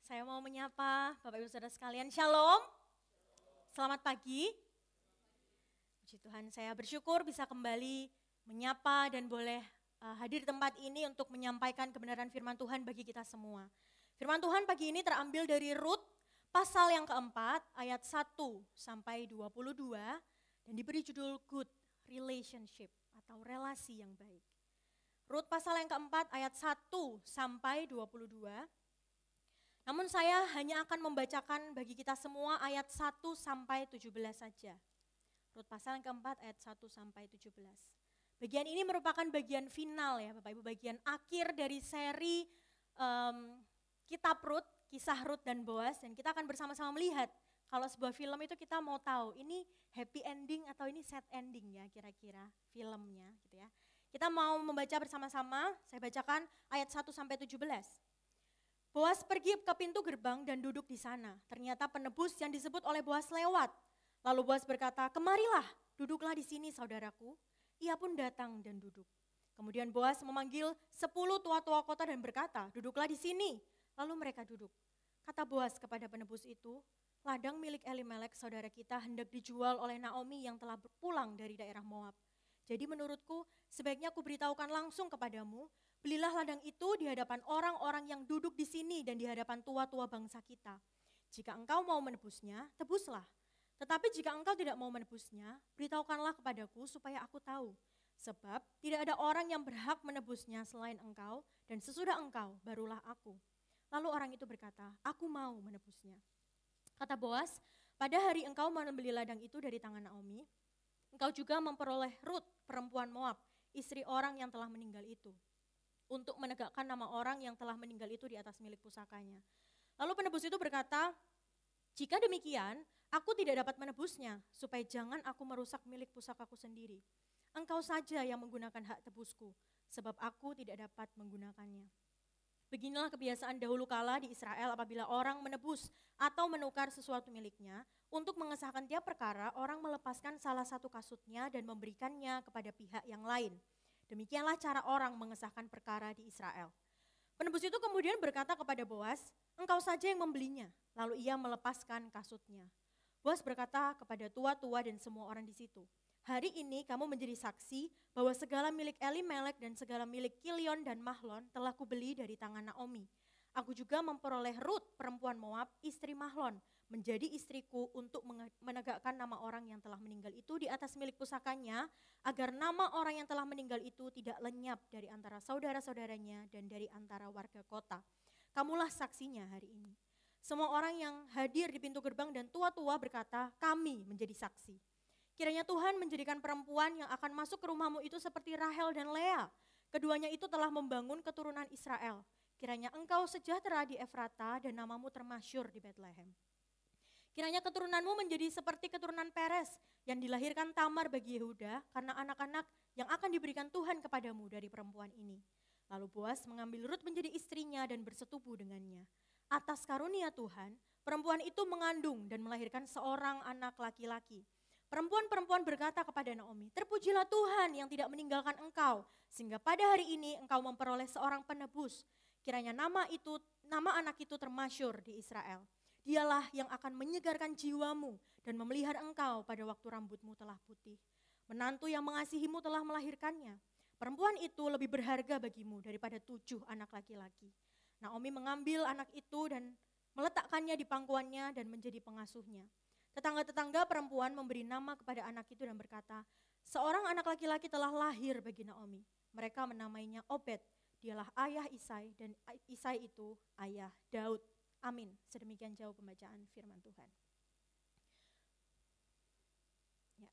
Saya mau menyapa Bapak Ibu Saudara sekalian, Shalom. Selamat pagi. Puji Tuhan, saya bersyukur bisa kembali menyapa dan boleh hadir di tempat ini untuk menyampaikan kebenaran firman Tuhan bagi kita semua. Firman Tuhan pagi ini terambil dari Rut pasal yang keempat ayat 1 sampai 22 dan diberi judul Good Relationship atau relasi yang baik. Rut pasal yang keempat ayat 1 sampai 22. Namun saya hanya akan membacakan bagi kita semua ayat 1 sampai 17 saja. Rut pasal yang keempat ayat 1 sampai 17. Bagian ini merupakan bagian final ya Bapak Ibu, bagian akhir dari seri kitab Rut, kisah Rut dan Boaz. Dan kita akan bersama-sama melihat kalau sebuah film itu kita mau tahu ini happy ending atau ini sad ending ya kira-kira filmnya gitu ya. Kita mau membaca bersama-sama, saya bacakan ayat 1 sampai 17. Boaz pergi ke pintu gerbang dan duduk di sana. Ternyata penebus yang disebut oleh Boaz lewat. Lalu Boaz berkata, "Kemarilah, duduklah di sini saudaraku." Ia pun datang dan duduk. Kemudian Boaz memanggil 10 tua-tua kota dan berkata, "Duduklah di sini." Lalu mereka duduk. Kata Boaz kepada penebus itu, "Ladang milik Elimelek saudara kita hendak dijual oleh Naomi yang telah pulang dari daerah Moab. Jadi menurutku sebaiknya aku beritahukan langsung kepadamu, belilah ladang itu di hadapan orang-orang yang duduk di sini dan di hadapan tua-tua bangsa kita. Jika engkau mau menebusnya, tebuslah. Tetapi jika engkau tidak mau menebusnya, beritahukanlah kepadaku supaya aku tahu. Sebab tidak ada orang yang berhak menebusnya selain engkau, dan sesudah engkau barulah aku." Lalu orang itu berkata, "Aku mau menebusnya." Kata Boaz, "Pada hari engkau membeli ladang itu dari tangan Naomi, engkau juga memperoleh Rut, perempuan Moab, istri orang yang telah meninggal itu, untuk menegakkan nama orang yang telah meninggal itu di atas milik pusakanya." Lalu penebus itu berkata, "Jika demikian, aku tidak dapat menebusnya, supaya jangan aku merusak milik pusakaku sendiri. Engkau saja yang menggunakan hak tebusku, sebab aku tidak dapat menggunakannya." Beginilah kebiasaan dahulu kala di Israel apabila orang menebus atau menukar sesuatu miliknya. Untuk mengesahkan tiap perkara, orang melepaskan salah satu kasutnya dan memberikannya kepada pihak yang lain. Demikianlah cara orang mengesahkan perkara di Israel. Penebus itu kemudian berkata kepada Boaz, "Engkau saja yang membelinya." Lalu ia melepaskan kasutnya. Boaz berkata kepada tua-tua dan semua orang di situ, "Hari ini kamu menjadi saksi bahwa segala milik Elimelek dan segala milik Kilion dan Mahlon telah kubeli dari tangan Naomi. Aku juga memperoleh Rut, perempuan Moab, istri Mahlon, menjadi istriku untuk menegakkan nama orang yang telah meninggal itu di atas milik pusakanya, agar nama orang yang telah meninggal itu tidak lenyap dari antara saudara-saudaranya dan dari antara warga kota. Kamulah saksinya hari ini." Semua orang yang hadir di pintu gerbang dan tua-tua berkata, "Kami menjadi saksi." Kiranya Tuhan menjadikan perempuan yang akan masuk ke rumahmu itu seperti Rahel dan Lea. Keduanya itu telah membangun keturunan Israel. Kiranya engkau sejahtera di Efrata dan namamu termasyur di Betlehem. Kiranya keturunanmu menjadi seperti keturunan Peres yang dilahirkan Tamar bagi Yehuda karena anak-anak yang akan diberikan Tuhan kepadamu dari perempuan ini. Lalu Boaz mengambil Rut menjadi istrinya dan bersetubuh dengannya. Atas karunia Tuhan, perempuan itu mengandung dan melahirkan seorang anak laki-laki. Perempuan-perempuan berkata kepada Naomi, "Terpujilah Tuhan yang tidak meninggalkan engkau, sehingga pada hari ini engkau memperoleh seorang penebus. Kiranya nama anak itu termasyur di Israel. Dialah yang akan menyegarkan jiwamu dan memelihara engkau pada waktu rambutmu telah putih. Menantu yang mengasihimu telah melahirkannya. Perempuan itu lebih berharga bagimu daripada 7 anak laki-laki." Naomi mengambil anak itu dan meletakkannya di pangkuannya dan menjadi pengasuhnya. Tetangga-tetangga perempuan memberi nama kepada anak itu dan berkata, "Seorang anak laki-laki telah lahir bagi Naomi." Mereka menamainya Obed, dialah ayah Isai dan Isai itu ayah Daud. Amin. Sedemikian jauh pembacaan firman Tuhan. Ya.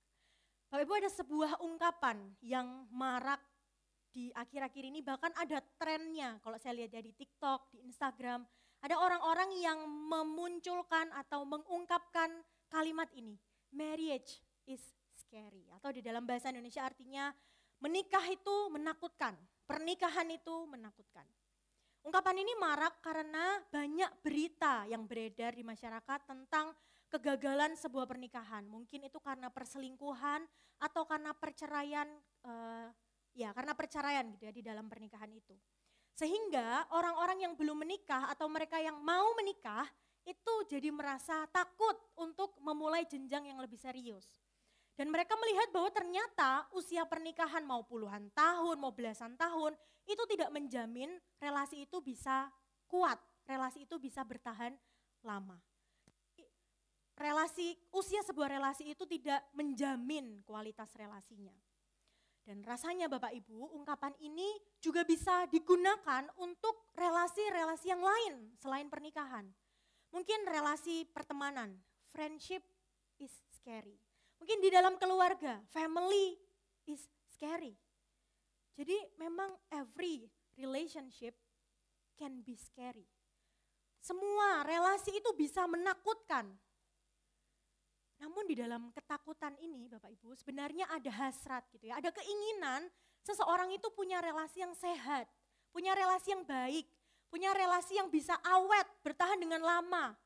Bapak Ibu, ada sebuah ungkapan yang marak di akhir-akhir ini, bahkan ada trennya kalau saya lihat ya di TikTok, di Instagram. Ada orang-orang yang memunculkan atau mengungkapkan kalimat ini, "Marriage is scary." Atau di dalam bahasa Indonesia artinya menikah itu menakutkan, pernikahan itu menakutkan. Ungkapan ini marak karena banyak berita yang beredar di masyarakat tentang kegagalan sebuah pernikahan. Mungkin itu karena perselingkuhan atau karena perceraian, karena perceraian gitu ya di dalam pernikahan itu. Sehingga orang-orang yang belum menikah atau mereka yang mau menikah itu jadi merasa takut untuk memulai jenjang yang lebih serius. Dan mereka melihat bahwa ternyata usia pernikahan mau puluhan tahun, mau belasan tahun, itu tidak menjamin relasi itu bisa kuat, relasi itu bisa bertahan lama. Usia sebuah relasi itu tidak menjamin kualitas relasinya. Dan rasanya Bapak Ibu, ungkapan ini juga bisa digunakan untuk relasi-relasi yang lain selain pernikahan. Mungkin relasi pertemanan, friendship is scary. Mungkin di dalam keluarga, family is scary. Jadi memang every relationship can be scary. Semua relasi itu bisa menakutkan. Namun di dalam ketakutan ini Bapak Ibu sebenarnya ada hasrat gitu ya, ada keinginan seseorang itu punya relasi yang sehat, punya relasi yang baik, punya relasi yang bisa awet, bertahan dengan lama,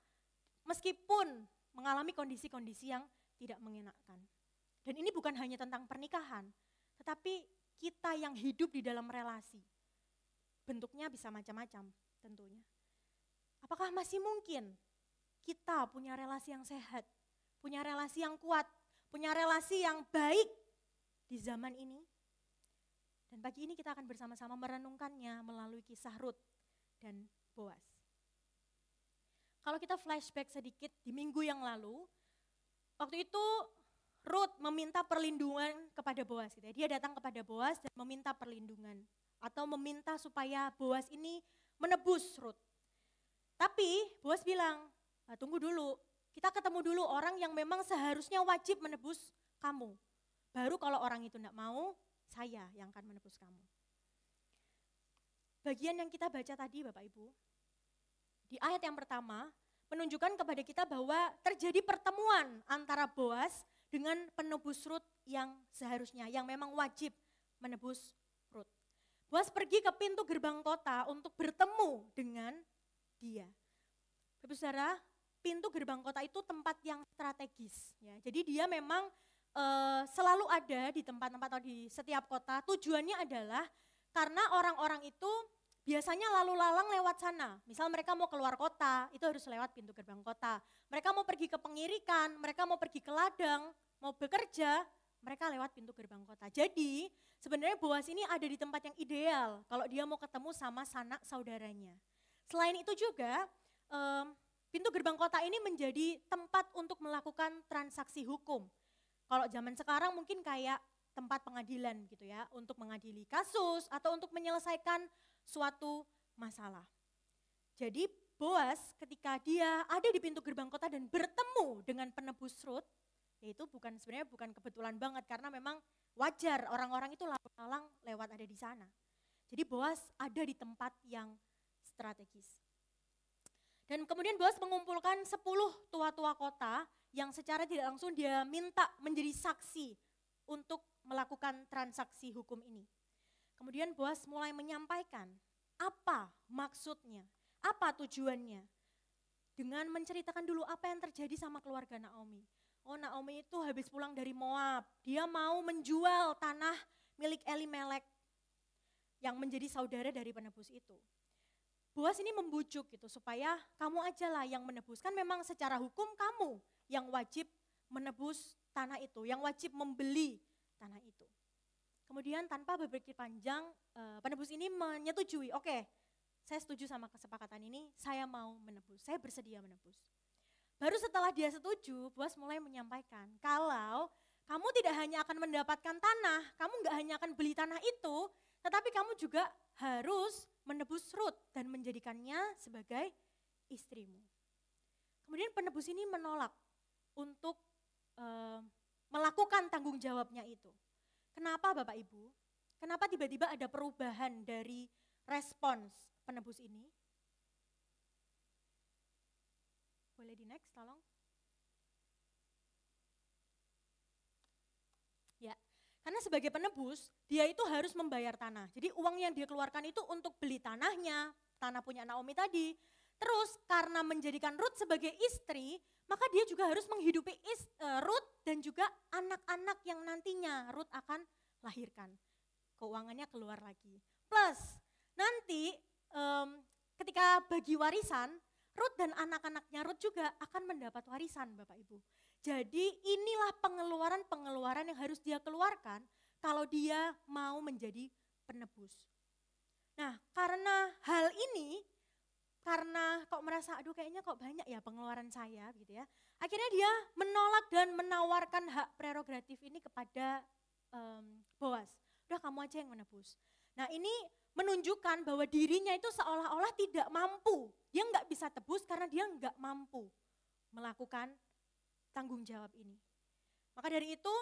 meskipun mengalami kondisi-kondisi yang tidak mengenakan. Dan ini bukan hanya tentang pernikahan, tetapi kita yang hidup di dalam relasi. Bentuknya bisa macam-macam tentunya. Apakah masih mungkin kita punya relasi yang sehat, punya relasi yang kuat, punya relasi yang baik di zaman ini? Dan pagi ini kita akan bersama-sama merenungkannya melalui kisah Rut dan Boaz. Kalau kita flashback sedikit di minggu yang lalu, waktu itu Rut meminta perlindungan kepada Boaz. Gitu ya. Dia datang kepada Boaz dan meminta perlindungan atau meminta supaya Boaz ini menebus Rut. Tapi Boaz bilang, tunggu dulu, kita ketemu dulu orang yang memang seharusnya wajib menebus kamu. Baru kalau orang itu tidak mau, saya yang akan menebus kamu. Bagian yang kita baca tadi Bapak Ibu, di ayat yang pertama menunjukkan kepada kita bahwa terjadi pertemuan antara Boaz dengan penebus Rut yang seharusnya, yang memang wajib menebus Rut. Boaz pergi ke pintu gerbang kota untuk bertemu dengan dia. Bapak Saudara, pintu gerbang kota itu tempat yang strategis. Ya. Jadi dia memang selalu ada di tempat-tempat atau di setiap kota. Tujuannya adalah karena orang-orang itu biasanya lalu lalang lewat sana. Misal mereka mau keluar kota, itu harus lewat pintu gerbang kota. Mereka mau pergi ke pengirikan, mereka mau pergi ke ladang, mau bekerja, mereka lewat pintu gerbang kota. Jadi sebenarnya Boaz ini ada di tempat yang ideal kalau dia mau ketemu sama sanak saudaranya. Selain itu juga pintu gerbang kota ini menjadi tempat untuk melakukan transaksi hukum. Kalau zaman sekarang mungkin kayak tempat pengadilan gitu ya, untuk mengadili kasus atau untuk menyelesaikan suatu masalah. Jadi Boaz ketika dia ada di pintu gerbang kota dan bertemu dengan penebus Rut, yaitu sebenarnya bukan kebetulan banget karena memang wajar orang-orang itu lalu-lalang lewat ada di sana. Jadi Boaz ada di tempat yang strategis. Dan kemudian Boaz mengumpulkan 10 tua-tua kota yang secara tidak langsung dia minta menjadi saksi untuk melakukan transaksi hukum ini. Kemudian Boaz mulai menyampaikan apa maksudnya, apa tujuannya. Dengan menceritakan dulu apa yang terjadi sama keluarga Naomi. Oh, Naomi itu habis pulang dari Moab, dia mau menjual tanah milik Elimelek yang menjadi saudara dari penebus itu. Boaz ini membujuk gitu supaya kamu aja lah yang menebus. Kan memang secara hukum kamu yang wajib menebus tanah itu, yang wajib membeli tanah itu. Kemudian tanpa berpikir panjang, penebus ini menyetujui, oke, saya setuju sama kesepakatan ini, saya mau menebus, saya bersedia menebus. Baru setelah dia setuju, Boaz mulai menyampaikan, kalau kamu tidak hanya akan mendapatkan tanah, kamu gak hanya akan beli tanah itu, tetapi kamu juga harus menebus Rut dan menjadikannya sebagai istrimu. Kemudian penebus ini menolak untuk melakukan tanggung jawabnya itu. Kenapa Bapak Ibu? Kenapa tiba-tiba ada perubahan dari respons penebus ini? Boleh di next tolong? Ya, karena sebagai penebus, dia itu harus membayar tanah. Jadi uang yang dia keluarkan itu untuk beli tanahnya, tanah punya Naomi tadi. Terus karena menjadikan Rut sebagai istri, maka dia juga harus menghidupi Rut dan juga anak-anak yang nantinya Rut akan lahirkan. Keuangannya keluar lagi. Plus Nanti ketika bagi warisan, Rut dan anak-anaknya Rut juga akan mendapat warisan Bapak Ibu. Jadi inilah pengeluaran-pengeluaran yang harus dia keluarkan kalau dia mau menjadi penebus. Nah karena hal ini, karena kok merasa aduh kayaknya kok banyak ya pengeluaran saya gitu ya. Akhirnya dia menolak dan menawarkan hak prerogatif ini kepada Boas. Udah kamu aja yang menebus. Nah ini menunjukkan bahwa dirinya itu seolah-olah tidak mampu. Dia nggak bisa tebus karena dia nggak mampu melakukan tanggung jawab ini. Maka dari itu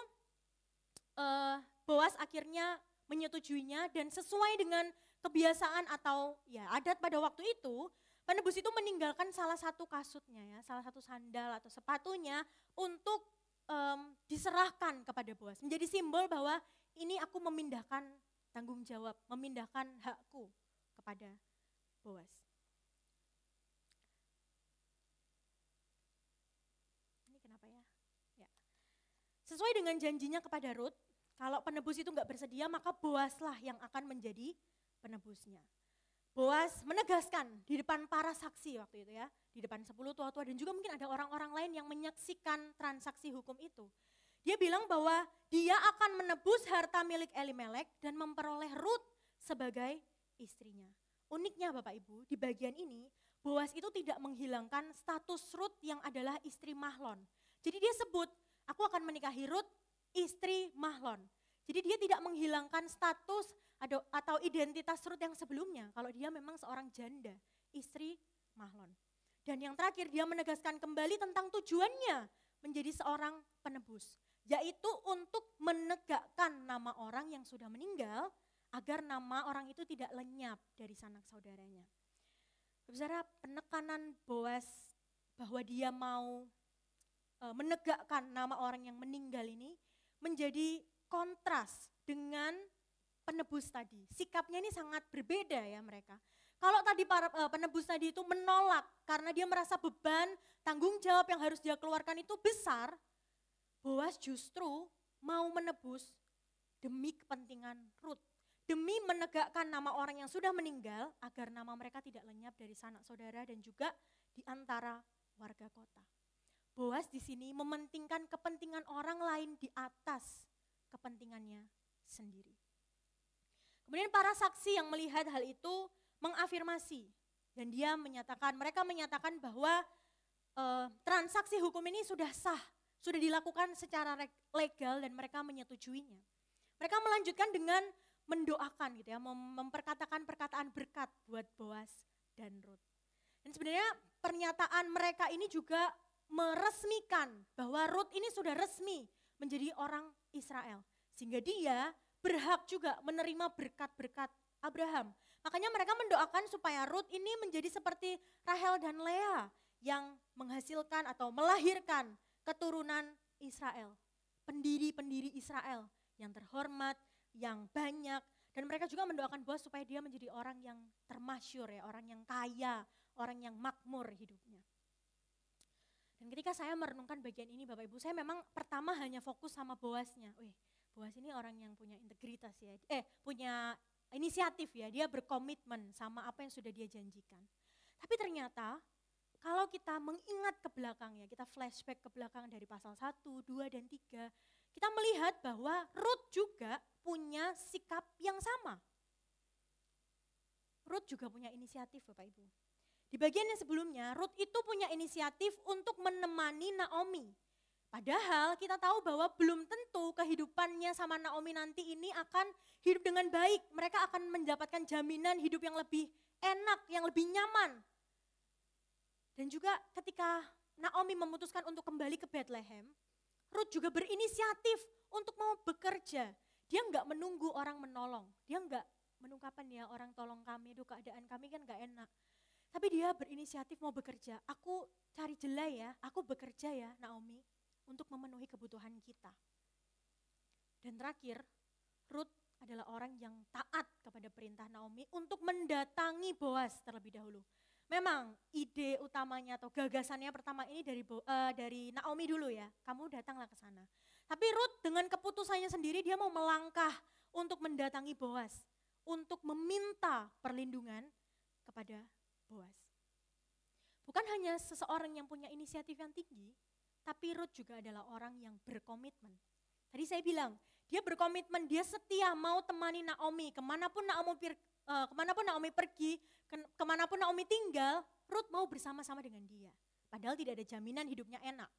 Boas akhirnya menyetujuinya dan sesuai dengan kebiasaan atau ya adat pada waktu itu, penebus itu meninggalkan salah satu kasutnya ya, salah satu sandal atau sepatunya untuk diserahkan kepada Boas. Menjadi simbol bahwa ini aku memindahkan tanggung jawab, memindahkan hakku kepada Boas. Ini kenapa ya? Ya. Sesuai dengan janjinya kepada Rut, kalau penebus itu enggak bersedia maka Boaslah yang akan menjadi penebusnya. Boas menegaskan di depan para saksi waktu itu ya, di depan 10 tua-tua dan juga mungkin ada orang-orang lain yang menyaksikan transaksi hukum itu. Dia bilang bahwa dia akan menebus harta milik Elimelek dan memperoleh Rut sebagai istrinya. Uniknya Bapak Ibu, di bagian ini Boas itu tidak menghilangkan status Rut yang adalah istri Mahlon. Jadi dia sebut, aku akan menikahi Rut istri Mahlon. Jadi dia tidak menghilangkan status atau identitas Rut yang sebelumnya kalau dia memang seorang janda, istri Mahlon. Dan yang terakhir dia menegaskan kembali tentang tujuannya menjadi seorang penebus, yaitu untuk menegakkan nama orang yang sudah meninggal agar nama orang itu tidak lenyap dari sanak saudaranya. Saudara, penekanan Boas bahwa dia mau menegakkan nama orang yang meninggal ini menjadi kontras dengan penebus tadi. Sikapnya ini sangat berbeda ya mereka. Kalau tadi para penebus tadi itu menolak karena dia merasa beban, tanggung jawab yang harus dia keluarkan itu besar, Boas justru mau menebus demi kepentingan Rut. Demi menegakkan nama orang yang sudah meninggal agar nama mereka tidak lenyap dari sanak saudara dan juga di antara warga kota. Boas di sini mementingkan kepentingan orang lain di atas kepentingannya sendiri. Kemudian para saksi yang melihat hal itu mengafirmasi dan mereka menyatakan bahwa transaksi hukum ini sudah sah, sudah dilakukan secara legal dan mereka menyetujuinya. Mereka melanjutkan dengan mendoakan gitu ya, memperkatakan perkataan berkat buat Boas dan Rut. Dan sebenarnya pernyataan mereka ini juga meresmikan bahwa Rut ini sudah resmi menjadi orang Israel. Sehingga dia berhak juga menerima berkat-berkat Abraham. Makanya mereka mendoakan supaya Rut ini menjadi seperti Rahel dan Lea yang menghasilkan atau melahirkan keturunan Israel. Pendiri-pendiri Israel yang terhormat, yang banyak. Dan mereka juga mendoakan Boas supaya dia menjadi orang yang termasyur ya, orang yang kaya, orang yang makmur hidupnya. Dan ketika saya merenungkan bagian ini Bapak Ibu, saya memang pertama hanya fokus sama Boasnya. Boas ini orang yang punya integritas ya, punya inisiatif ya, dia berkomitmen sama apa yang sudah dia janjikan. Tapi ternyata kalau kita mengingat ke belakang ya, kita flashback ke belakang dari pasal 1, 2, dan 3, kita melihat bahwa Rut juga punya sikap yang sama. Rut juga punya inisiatif Bapak Ibu. Di bagian yang sebelumnya, Rut itu punya inisiatif untuk menemani Naomi. Padahal kita tahu bahwa belum tentu kehidupannya sama Naomi nanti ini akan hidup dengan baik. Mereka akan mendapatkan jaminan hidup yang lebih enak, yang lebih nyaman. Dan juga ketika Naomi memutuskan untuk kembali ke Bethlehem, Rut juga berinisiatif untuk mau bekerja. Dia enggak menunggu orang menolong. Dia enggak menungkapan ya orang tolong kami, aduh keadaan kami kan enggak enak. Tapi dia berinisiatif mau bekerja. Aku cari jela ya, aku bekerja ya Naomi untuk memenuhi kebutuhan kita. Dan terakhir, Rut adalah orang yang taat kepada perintah Naomi untuk mendatangi Boas terlebih dahulu. Memang ide utamanya atau gagasannya pertama ini dari Naomi dulu ya, kamu datanglah ke sana. Tapi Rut dengan keputusannya sendiri dia mau melangkah untuk mendatangi Boas, untuk meminta perlindungan kepada Boaz. Bukan hanya seseorang yang punya inisiatif yang tinggi, tapi Ruth juga adalah orang yang berkomitmen. Tadi saya bilang, dia berkomitmen, dia setia mau temani Naomi, kemanapun Naomi pergi, kemanapun Naomi tinggal, Ruth mau bersama-sama dengan dia. Padahal tidak ada jaminan hidupnya enak.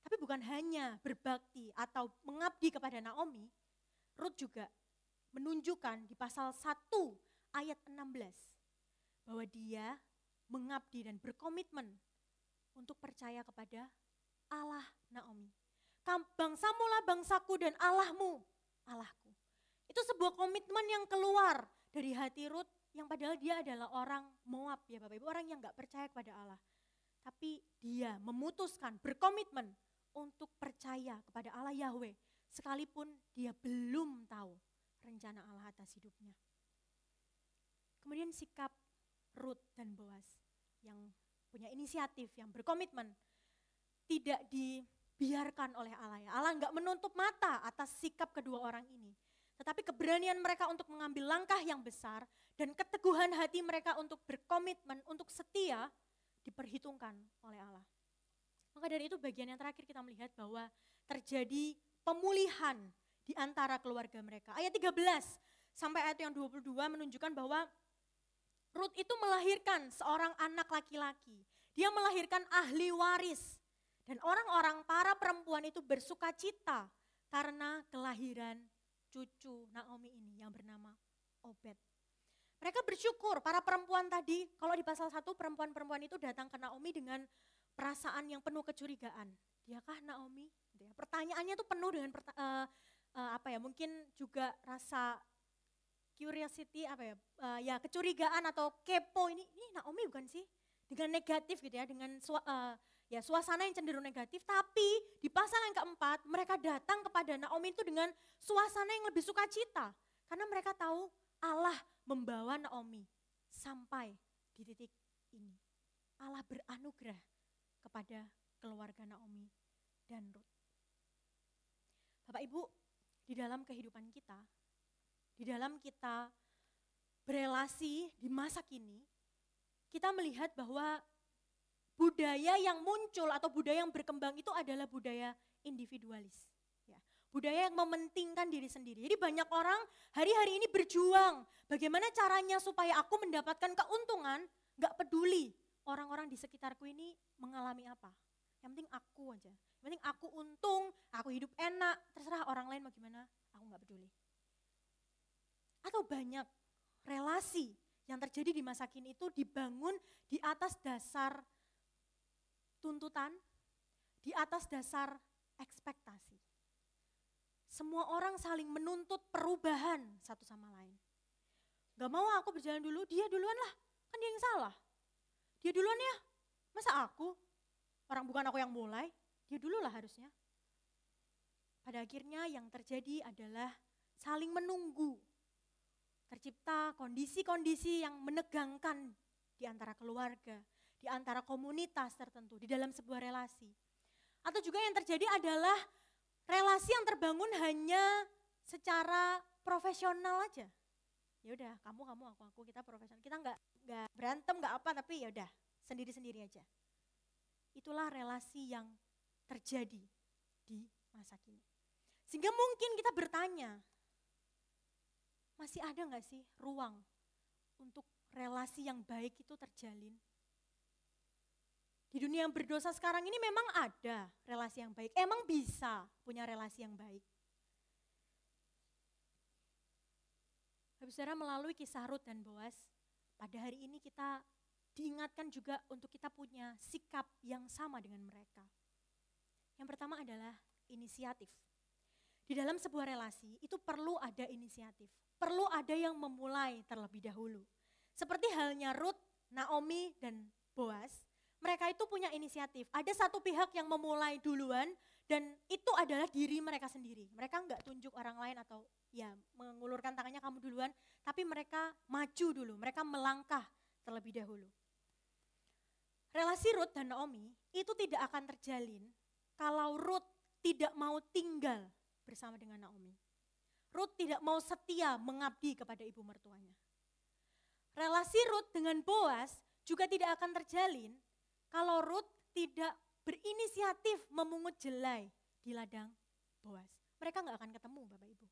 Tapi bukan hanya berbakti atau mengabdi kepada Naomi, Ruth juga menunjukkan di pasal 1 ayat 16 bahwa dia mengabdi dan berkomitmen untuk percaya kepada Allah Naomi. Bangsamulah bangsaku dan Allahmu, Allahku. Itu sebuah komitmen yang keluar dari hati Ruth yang padahal dia adalah orang Moab ya Bapak Ibu, orang yang gak percaya kepada Allah. Tapi dia memutuskan, berkomitmen untuk percaya kepada Allah Yahweh, sekalipun dia belum tahu rencana Allah atas hidupnya. Kemudian sikap Ruth dan Boaz yang punya inisiatif, yang berkomitmen, tidak dibiarkan oleh Allah. Allah enggak menutup mata atas sikap kedua orang ini. Tetapi keberanian mereka untuk mengambil langkah yang besar dan keteguhan hati mereka untuk berkomitmen, untuk setia, diperhitungkan oleh Allah. Maka dari itu bagian yang terakhir kita melihat bahwa terjadi pemulihan di antara keluarga mereka. Ayat 13 sampai ayat yang 22 menunjukkan bahwa Ruth itu melahirkan seorang anak laki-laki. Dia melahirkan ahli waris. Dan orang-orang, para perempuan itu bersuka cita karena kelahiran cucu Naomi ini yang bernama Obed. Mereka bersyukur, para perempuan tadi, kalau di pasal 1 perempuan-perempuan itu datang ke Naomi dengan perasaan yang penuh kecurigaan. Diakah Naomi? Pertanyaannya itu penuh dengan mungkin juga rasa curiosity, kecurigaan atau kepo, ini Naomi bukan sih? Dengan negatif gitu ya, dengan suasana yang cenderung negatif. Tapi di pasal yang keempat mereka datang kepada Naomi itu dengan suasana yang lebih sukacita. Karena mereka tahu Allah membawa Naomi sampai di titik ini. Allah beranugerah kepada keluarga Naomi dan Ruth. Bapak Ibu, di dalam kehidupan kita, di dalam kita berelasi di masa kini, kita melihat bahwa budaya yang muncul atau budaya yang berkembang itu adalah budaya individualis. Ya, budaya yang mementingkan diri sendiri. Jadi banyak orang hari-hari ini berjuang, bagaimana caranya supaya aku mendapatkan keuntungan, gak peduli orang-orang di sekitarku ini mengalami apa. Yang penting aku aja, yang penting aku untung, aku hidup enak, terserah orang lain mau gimana, aku gak peduli. Atau banyak relasi yang terjadi di masa kini itu dibangun di atas dasar tuntutan, di atas dasar ekspektasi. Semua orang saling menuntut perubahan satu sama lain. Gak mau aku berjalan dulu, dia duluan lah, kan dia yang salah. Dia duluan ya, masa aku? Orang bukan aku yang mulai, dia dulu lah harusnya. Pada akhirnya yang terjadi adalah saling menunggu. Tercipta kondisi-kondisi yang menegangkan di antara keluarga, di antara komunitas tertentu, di dalam sebuah relasi. Atau juga yang terjadi adalah relasi yang terbangun hanya secara profesional aja. Ya udah, kamu, aku, kita profesional. Kita nggak berantem, nggak apa, tapi ya udah, sendiri-sendiri aja. Itulah relasi yang terjadi di masa kini. Sehingga mungkin kita bertanya, masih ada nggak sih ruang untuk relasi yang baik itu terjalin? Di dunia yang berdosa sekarang ini memang ada relasi yang baik, emang bisa punya relasi yang baik. Saudara, melalui kisah Ruth dan Boaz, pada hari ini kita diingatkan juga untuk kita punya sikap yang sama dengan mereka. Yang pertama adalah inisiatif. Di dalam sebuah relasi itu perlu ada inisiatif, perlu ada yang memulai terlebih dahulu. Seperti halnya Ruth, Naomi, dan Boaz, mereka itu punya inisiatif. Ada satu pihak yang memulai duluan dan itu adalah diri mereka sendiri. Mereka enggak tunjuk orang lain atau ya mengulurkan tangannya kamu duluan, tapi mereka maju dulu, mereka melangkah terlebih dahulu. Relasi Ruth dan Naomi itu tidak akan terjalin kalau Ruth tidak mau tinggal bersama dengan Naomi. Rut tidak mau setia mengabdi kepada ibu mertuanya. Relasi Rut dengan Boas juga tidak akan terjalin kalau Rut tidak berinisiatif memungut jelai di ladang Boas. Mereka nggak akan ketemu Bapak Ibu.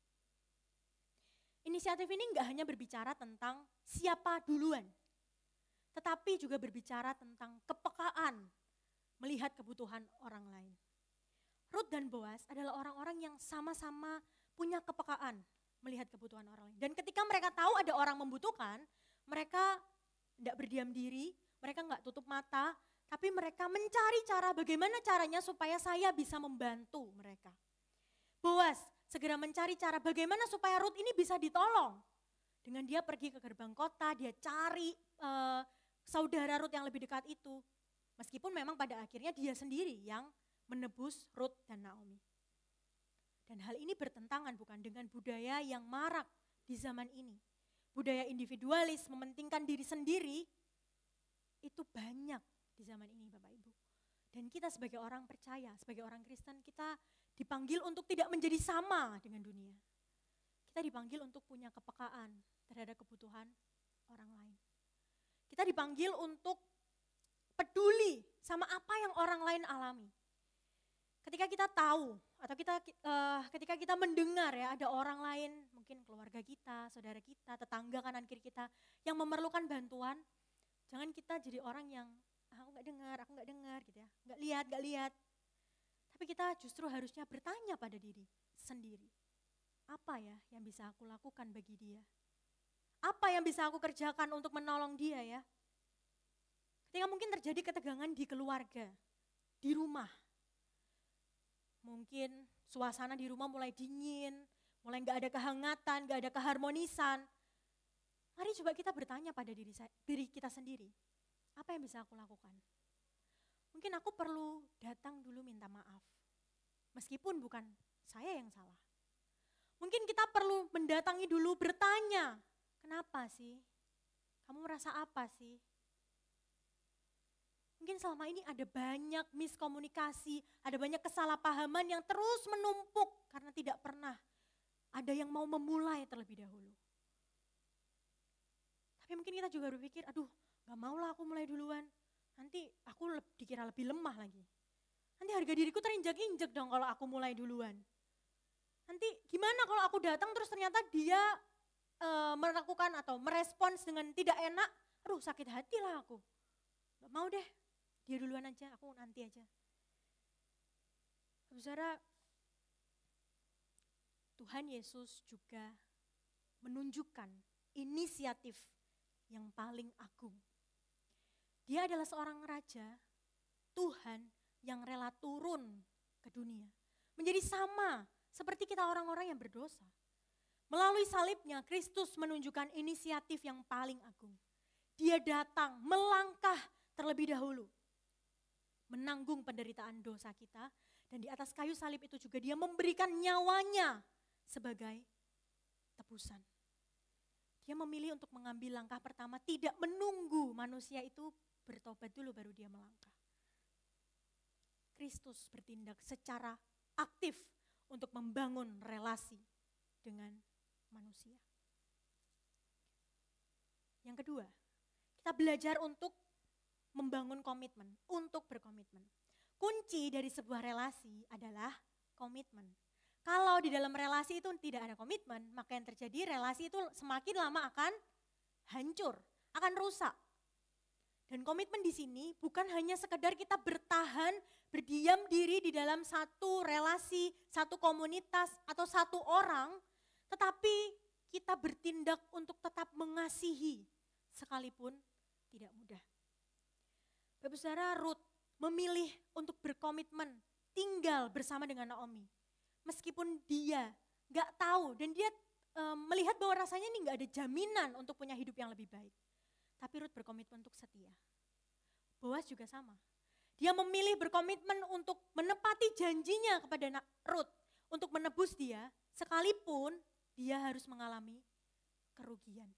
Inisiatif ini nggak hanya berbicara tentang siapa duluan, tetapi juga berbicara tentang kepekaan melihat kebutuhan orang lain. Rut dan Boas adalah orang-orang yang sama-sama punya kepekaan melihat kebutuhan orang lain. Dan ketika mereka tahu ada orang membutuhkan, mereka tidak berdiam diri, mereka nggak tutup mata, tapi mereka mencari cara bagaimana caranya supaya saya bisa membantu mereka. Boas segera mencari cara bagaimana supaya Rut ini bisa ditolong. Dengan dia pergi ke gerbang kota, dia cari saudara Rut yang lebih dekat itu. Meskipun memang pada akhirnya dia sendiri yang menebus Rut dan Naomi. Dan hal ini bertentangan bukan dengan budaya yang marak di zaman ini. Budaya individualis, mementingkan diri sendiri, itu banyak di zaman ini Bapak Ibu. Dan kita sebagai orang percaya, sebagai orang Kristen, kita dipanggil untuk tidak menjadi sama dengan dunia. Kita dipanggil untuk punya kepekaan terhadap kebutuhan orang lain. Kita dipanggil untuk peduli sama apa yang orang lain alami. Ketika kita tahu atau ketika kita mendengar ya ada orang lain, mungkin keluarga kita, saudara kita, tetangga kanan kiri kita yang memerlukan bantuan, jangan kita jadi orang yang aku nggak dengar gitu ya, nggak lihat. Tapi kita justru harusnya bertanya pada diri sendiri, apa ya yang bisa aku lakukan bagi dia? Apa yang bisa aku kerjakan untuk menolong dia ya? Ketika mungkin terjadi ketegangan di keluarga, di rumah, mungkin suasana di rumah mulai dingin, mulai nggak ada kehangatan, nggak ada keharmonisan. Mari coba kita bertanya pada diri kita sendiri, apa yang bisa aku lakukan? Mungkin aku perlu datang dulu minta maaf, meskipun bukan saya yang salah. Mungkin kita perlu mendatangi dulu bertanya, kenapa sih? Kamu merasa apa sih? Mungkin selama ini ada banyak miskomunikasi, ada banyak kesalahpahaman yang terus menumpuk karena tidak pernah ada yang mau memulai terlebih dahulu. Tapi mungkin kita juga berpikir, aduh gak maulah aku mulai duluan, nanti aku dikira lebih lemah lagi. Nanti harga diriku terinjak-injak dong kalau aku mulai duluan. Nanti gimana kalau aku datang terus ternyata dia melakukan atau merespons dengan tidak enak, aduh sakit hati lah aku. Gak mau deh. Dia duluan aja, aku nanti aja. Saudara, Tuhan Yesus juga menunjukkan inisiatif yang paling agung. Dia adalah seorang raja, Tuhan yang rela turun ke dunia. Menjadi sama seperti kita orang-orang yang berdosa. Melalui salibnya, Kristus menunjukkan inisiatif yang paling agung. Dia datang melangkah terlebih dahulu, menanggung penderitaan dosa kita, dan di atas kayu salib itu juga dia memberikan nyawanya sebagai tebusan. Dia memilih untuk mengambil langkah pertama, tidak menunggu manusia itu bertobat dulu baru dia melangkah. Kristus bertindak secara aktif untuk membangun relasi dengan manusia. Yang kedua, kita belajar untuk membangun komitmen, untuk berkomitmen. Kunci dari sebuah relasi adalah komitmen. Kalau di dalam relasi itu tidak ada komitmen, maka yang terjadi relasi itu semakin lama akan hancur, akan rusak. Dan komitmen di sini bukan hanya sekedar kita bertahan, berdiam diri di dalam satu relasi, satu komunitas atau satu orang, tetapi kita bertindak untuk tetap mengasihi sekalipun tidak mudah. Bapak Saudara, Rut memilih untuk berkomitmen tinggal bersama dengan Naomi. Meskipun dia gak tahu dan dia melihat bahwa rasanya ini gak ada jaminan untuk punya hidup yang lebih baik. Tapi Rut berkomitmen untuk setia. Boas juga sama. Dia memilih berkomitmen untuk menepati janjinya kepada Rut. Untuk menebus dia sekalipun dia harus mengalami kerugian.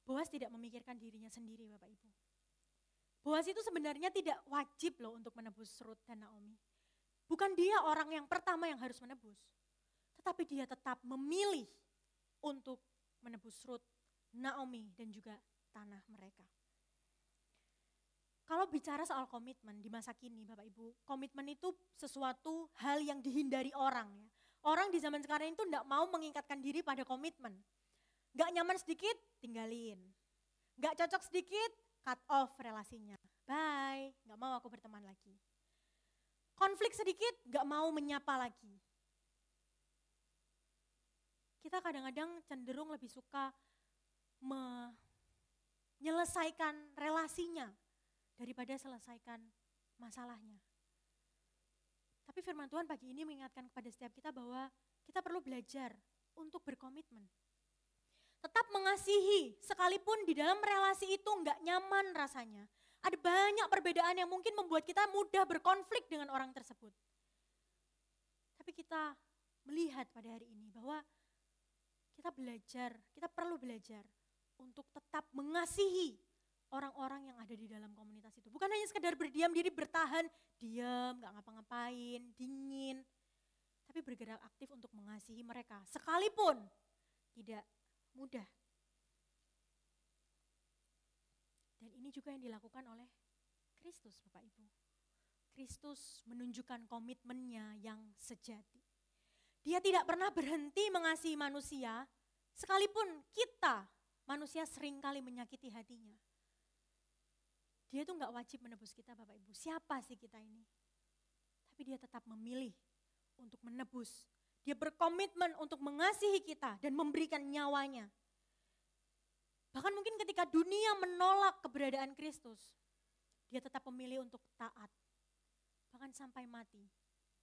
Boas tidak memikirkan dirinya sendiri Bapak Ibu. Boas itu sebenarnya tidak wajib loh untuk menebus Rut dan Naomi. Bukan dia orang yang pertama yang harus menebus. tetapi dia tetap memilih untuk menebus Rut, Naomi, dan juga tanah mereka. Kalau bicara soal komitmen di masa kini Bapak Ibu, komitmen itu sesuatu hal yang dihindari orang ya. Orang di zaman sekarang itu tidak mau mengikatkan diri pada komitmen. Gak nyaman sedikit, tinggalin. Gak cocok sedikit, cut off relasinya. Bye, gak mau aku berteman lagi. Konflik sedikit, gak mau menyapa lagi. Kita kadang-kadang cenderung lebih suka menyelesaikan relasinya daripada selesaikan masalahnya. Tapi firman Tuhan pagi ini mengingatkan kepada setiap kita bahwa kita perlu belajar untuk berkomitmen. Tetap mengasihi, sekalipun di dalam relasi itu enggak nyaman rasanya. Ada banyak perbedaan yang mungkin membuat kita mudah berkonflik dengan orang tersebut. Tapi kita melihat pada hari ini bahwa kita perlu belajar untuk tetap mengasihi orang-orang yang ada di dalam komunitas itu. Bukan hanya sekedar berdiam diri, bertahan, diam, gak ngapa-ngapain, dingin. Tapi bergerak aktif untuk mengasihi mereka, sekalipun tidak mudah. Dan ini juga yang dilakukan oleh Kristus, Bapak Ibu. Kristus menunjukkan komitmennya yang sejati. Dia tidak pernah berhenti mengasihi manusia, sekalipun kita, manusia seringkali menyakiti hatinya. Dia tuh gak wajib menebus kita Bapak Ibu, siapa sih kita ini? Tapi dia tetap memilih untuk menebus. Dia berkomitmen untuk mengasihi kita dan memberikan nyawanya. Bahkan mungkin ketika dunia menolak keberadaan Kristus, dia tetap memilih untuk taat. Bahkan sampai mati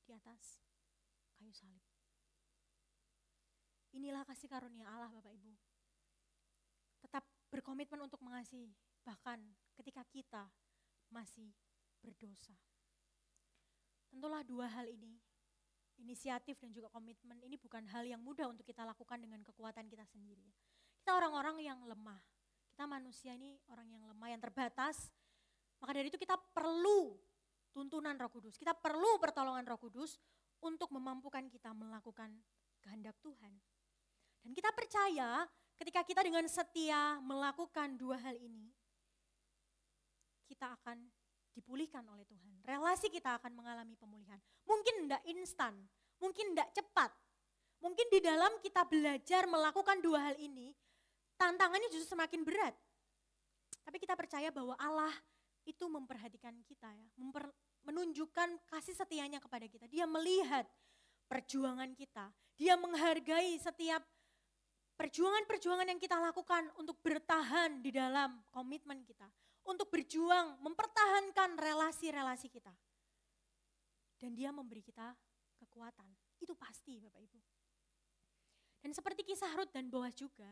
di atas kayu salib. Inilah kasih karunia Allah Bapak Ibu. Tetap berkomitmen untuk mengasihi, bahkan ketika kita masih berdosa. Tentulah dua hal ini, inisiatif dan juga komitmen, ini bukan hal yang mudah untuk kita lakukan dengan kekuatan kita sendiri. Kita orang-orang yang lemah, kita manusia ini orang yang lemah, yang terbatas. Maka dari itu kita perlu tuntunan Roh Kudus, kita perlu pertolongan Roh Kudus untuk memampukan kita melakukan kehendak Tuhan. Dan kita percaya ketika kita dengan setia melakukan dua hal ini, kita akan dipulihkan oleh Tuhan. Relasi kita akan mengalami pemulihan. Mungkin tidak instan, mungkin tidak cepat. Mungkin di dalam kita belajar melakukan dua hal ini, tantangannya justru semakin berat. Tapi kita percaya bahwa Allah itu memperhatikan kita ya, menunjukkan kasih setianya kepada kita. Dia melihat perjuangan kita, dia menghargai setiap perjuangan-perjuangan yang kita lakukan untuk bertahan di dalam komitmen kita. Untuk berjuang, mempertahankan relasi-relasi kita. Dan dia memberi kita kekuatan. Itu pasti Bapak Ibu. Dan seperti kisah Rut dan Boaz juga,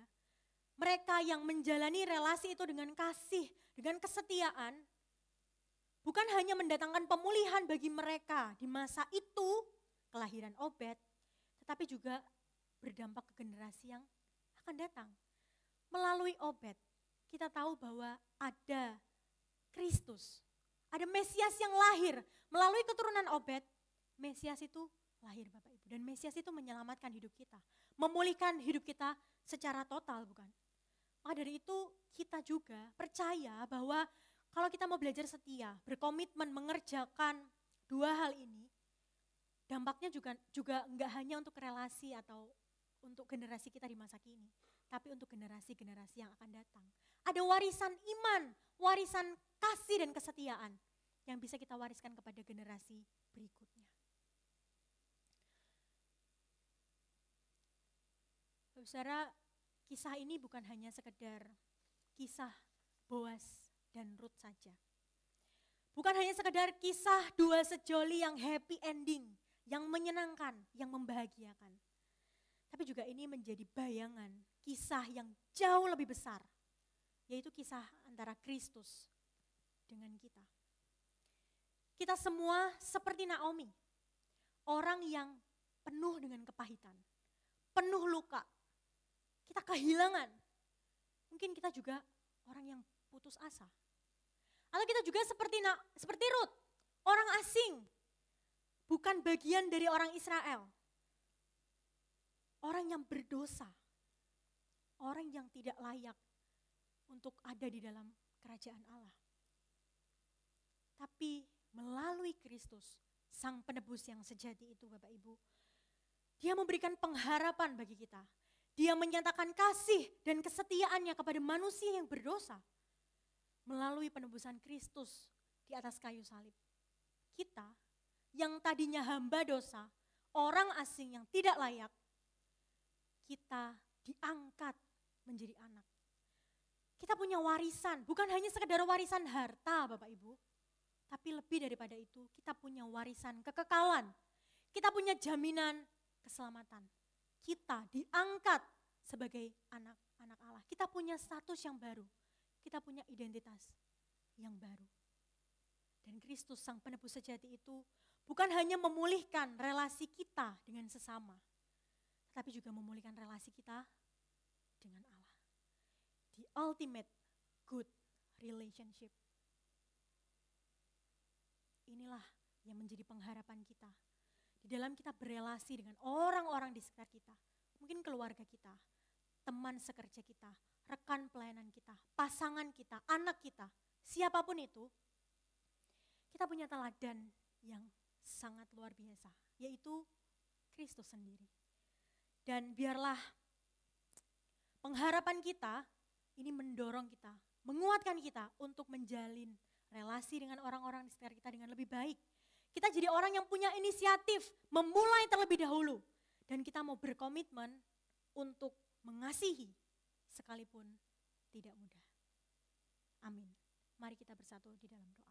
mereka yang menjalani relasi itu dengan kasih, dengan kesetiaan, bukan hanya mendatangkan pemulihan bagi mereka di masa itu, kelahiran Obed, tetapi juga berdampak ke generasi yang akan datang. Melalui Obed, kita tahu bahwa ada Kristus, ada Mesias yang lahir. Melalui keturunan Obed, Mesias itu lahir Bapak Ibu. Dan Mesias itu menyelamatkan hidup kita, memulihkan hidup kita secara total bukan? Maka dari itu kita juga percaya bahwa kalau kita mau belajar setia, berkomitmen mengerjakan dua hal ini, dampaknya juga enggak hanya untuk relasi atau untuk generasi kita di masa kini, tapi untuk generasi-generasi yang akan datang. Ada warisan iman, warisan kasih dan kesetiaan yang bisa kita wariskan kepada generasi berikutnya. Saudara, kisah ini bukan hanya sekedar kisah Boaz dan Rut saja. Bukan hanya sekedar kisah dua sejoli yang happy ending, yang menyenangkan, yang membahagiakan. Tapi juga ini menjadi bayangan kisah yang jauh lebih besar, yaitu kisah antara Kristus dengan kita. Kita semua seperti Naomi, orang yang penuh dengan kepahitan, penuh luka. Kita kehilangan, mungkin kita juga orang yang putus asa. Atau kita juga seperti Rut, orang asing, bukan bagian dari orang Israel. orang yang berdosa, orang yang tidak layak untuk ada di dalam kerajaan Allah. Tapi melalui Kristus, Sang Penebus yang sejati itu Bapak Ibu, Dia memberikan pengharapan bagi kita. Dia menyatakan kasih dan kesetiaannya kepada manusia yang berdosa melalui penebusan Kristus di atas kayu salib. Kita yang tadinya hamba dosa, orang asing yang tidak layak, kita diangkat menjadi anak. Kita punya warisan, bukan hanya sekedar warisan harta Bapak Ibu, tapi lebih daripada itu kita punya warisan kekekalan. Kita punya jaminan keselamatan. Kita diangkat sebagai anak-anak Allah. Kita punya status yang baru. Kita punya identitas yang baru. Dan Kristus Sang Penebus sejati itu bukan hanya memulihkan relasi kita dengan sesama, tapi juga memulihkan relasi kita dengan Allah. The ultimate good relationship. Inilah yang menjadi pengharapan kita. Di dalam kita berelasi dengan orang-orang di sekitar kita. Mungkin keluarga kita, teman sekerja kita, rekan pelayanan kita, pasangan kita, anak kita, siapapun itu. Kita punya teladan yang sangat luar biasa, yaitu Kristus sendiri. Dan biarlah pengharapan kita ini mendorong kita, menguatkan kita untuk menjalin relasi dengan orang-orang di sekitar kita dengan lebih baik. Kita jadi orang yang punya inisiatif, memulai terlebih dahulu. Dan kita mau berkomitmen untuk mengasihi sekalipun tidak mudah. Amin. Mari kita bersatu di dalam doa.